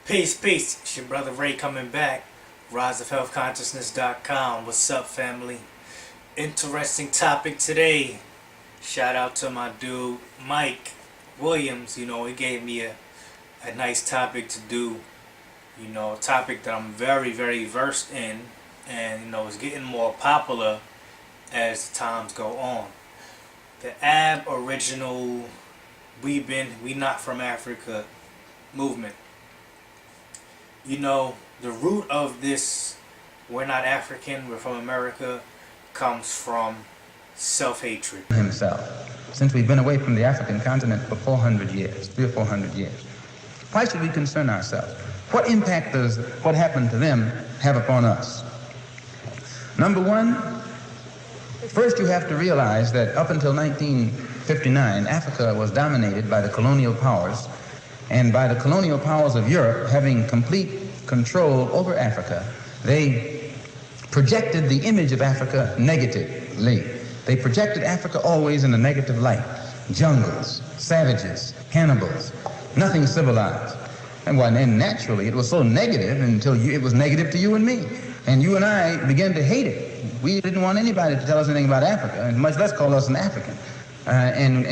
Peace, peace. It's your brother Ray coming back. RiseOfHealthConsciousness.com. What's up, family? Interesting topic today. Shout out to my dude Mike Williams. He gave me a nice topic to do. A topic that I'm very, very versed in, and it's getting more popular as the times go on. The Aboriginal We Not From Africa movement. The root of this "we're not African, we're from America" comes from self-hatred. Himself, since we've been away from the African continent for 400 years, 300 or 400 years. Why should we concern ourselves? What impact does what happened to them have upon us? Number one, first you have to realize that up until 1959, Africa was dominated by the colonial powers, and by the colonial powers of Europe having complete control over Africa, they projected the image of Africa negatively. They projected Africa always in a negative light. Jungles, savages, cannibals, nothing civilized. And naturally, it was so negative until it was negative to you and me. And you and I began to hate it. We didn't want anybody to tell us anything about Africa, and much less call us an African. And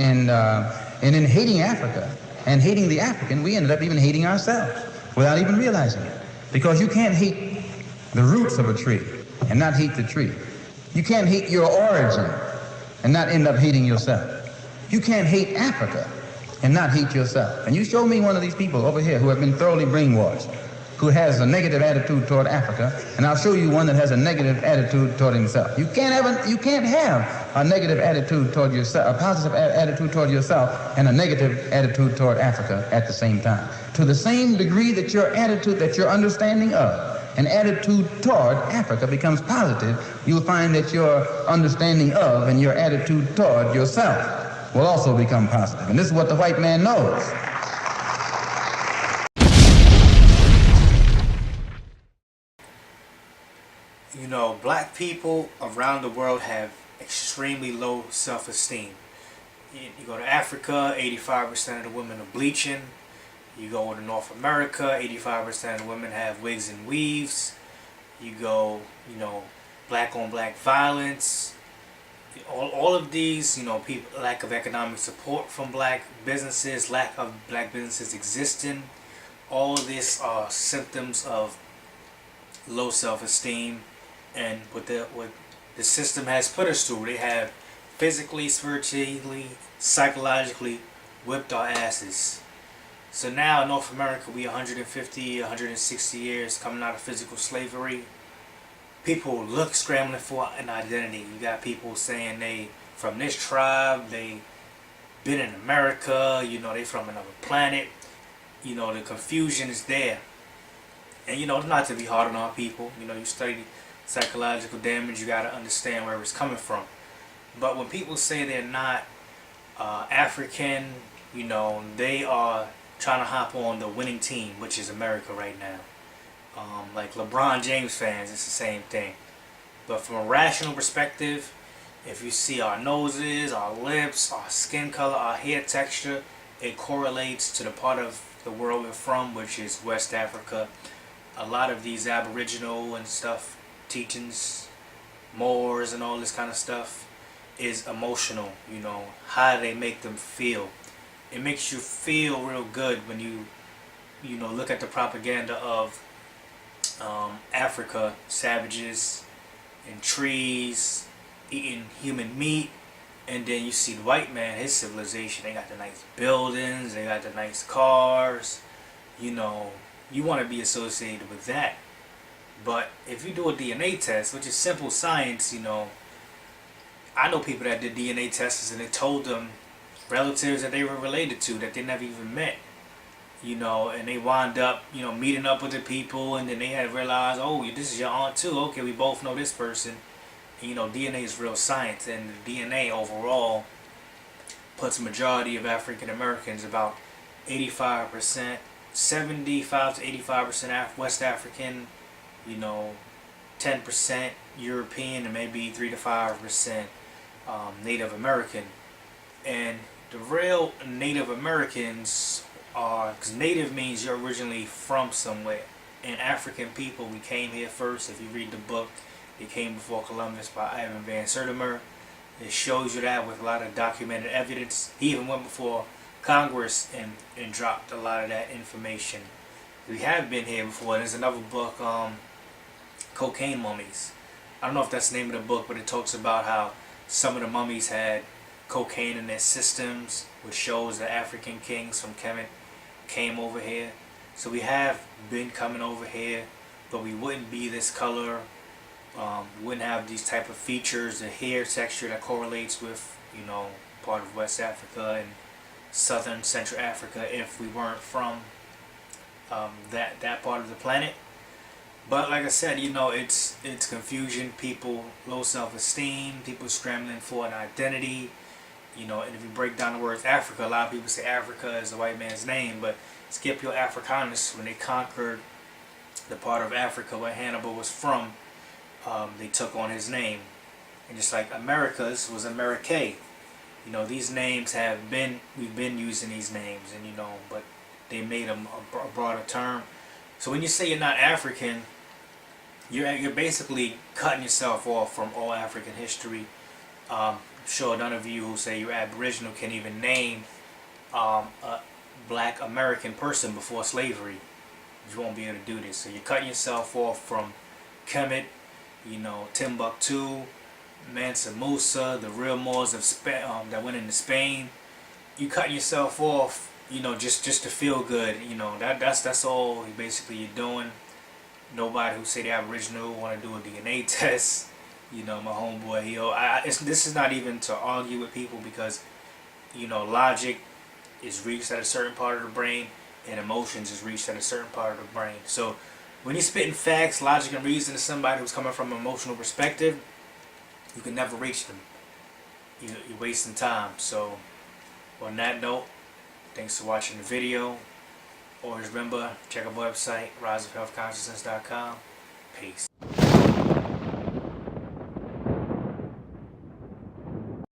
in hating Africa and hating the African, we ended up even hating ourselves without even realizing it. Because you can't hate the roots of a tree and not hate the tree. You can't hate your origin and not end up hating yourself. You can't hate Africa and not hate yourself. And you show me one of these people over here who have been thoroughly brainwashed, who has a negative attitude toward Africa, and I'll show you one that has a negative attitude toward himself. You can't have a negative attitude toward yourself, a positive attitude toward yourself, and a negative attitude toward Africa at the same time. To the same degree that your attitude, that your understanding of and attitude toward Africa becomes positive, you'll find that your understanding of and your attitude toward yourself will also become positive. And this is what the white man knows. Black people around the world have extremely low self-esteem. You go to Africa, 85% of the women are bleaching. You go to North America, 85% of the women have wigs and weaves. You go, black on black violence. All of these, people, lack of economic support from black businesses, lack of black businesses existing. All of this are symptoms of low self-esteem. And what the system has put us through, they have physically, spiritually, psychologically whipped our asses. So now in North America, we 150, 160 years coming out of physical slavery. People look scrambling for an identity. You got people saying they from this tribe, they been in America, they from another planet. The confusion is there. And not to be hard on our people. You study psychological damage, you got to understand where it's coming from. But when people say they're not African, they are trying to hop on the winning team, which is America right now. Like LeBron James fans, it's the same thing. But from a rational perspective, if you see our noses, our lips, our skin color, our hair texture, it correlates to the part of the world we're from, which is West Africa. A lot of these Aboriginal and stuff teachings, Moors and all this kind of stuff is emotional. How they make them feel. It makes you feel real good when you look at the propaganda of Africa, savages in trees eating human meat, and then you see the white man, his civilization, they got the nice buildings, they got the nice cars. You want to be associated with that. But if you do a DNA test, which is simple science, I know people that did DNA tests and they told them relatives that they were related to that they never even met, and they wound up, meeting up with the people, and then they had realized, oh, this is your aunt too. Okay, we both know this person. And, DNA is real science, and the DNA overall puts a majority of African Americans, about 85%, 75 to 85% West African, 10% European, and maybe 3 to 5% Native American. And the real Native Americans are, because native means you're originally from somewhere. And African people, we came here first. If you read the book, It Came Before Columbus by Ivan Van Sertimer, it shows you that with a lot of documented evidence. He even went before Congress and dropped a lot of that information. We have been here before. There's another book, Cocaine Mummies. I don't know if that's the name of the book, but it talks about how some of the mummies had cocaine in their systems, which shows the African kings from Kemet came over here. So we have been coming over here, but we wouldn't be this color. We wouldn't have these type of features, the hair texture that correlates with, you know, part of West Africa and Southern Central Africa if we weren't from that part of the planet. But like I said, you know, it's confusion, people low self-esteem, people scrambling for an identity, you know. And if you break down the words Africa, a lot of people say Africa is the white man's name, but Scipio Africanus, when they conquered the part of Africa where Hannibal was from, they took on his name. And just like Americas was Americae, you know, these names we've been using these names, and you know, but they made them a broader term. So when you say you're not African, you're basically cutting yourself off from all African history. I'm sure none of you who say you're Aboriginal can even name a black American person before slavery. You won't be able to do this. So you're cutting yourself off from Kemet, you know, Timbuktu, Mansa Musa, the real Moors of that went into Spain. You cutting yourself off, you know, just to feel good. You know, that's all basically you're doing. Nobody who say they're Aboriginal want to do a DNA test. You know, my homeboy, this is not even to argue with people, because, you know, logic is reached at a certain part of the brain and emotions is reached at a certain part of the brain. So when you're spitting facts, logic, and reason to somebody who's coming from an emotional perspective, you can never reach them. You're wasting time. So on that note, thanks for watching the video. Always remember, check our website, riseofhealthconsciousness.com. Peace.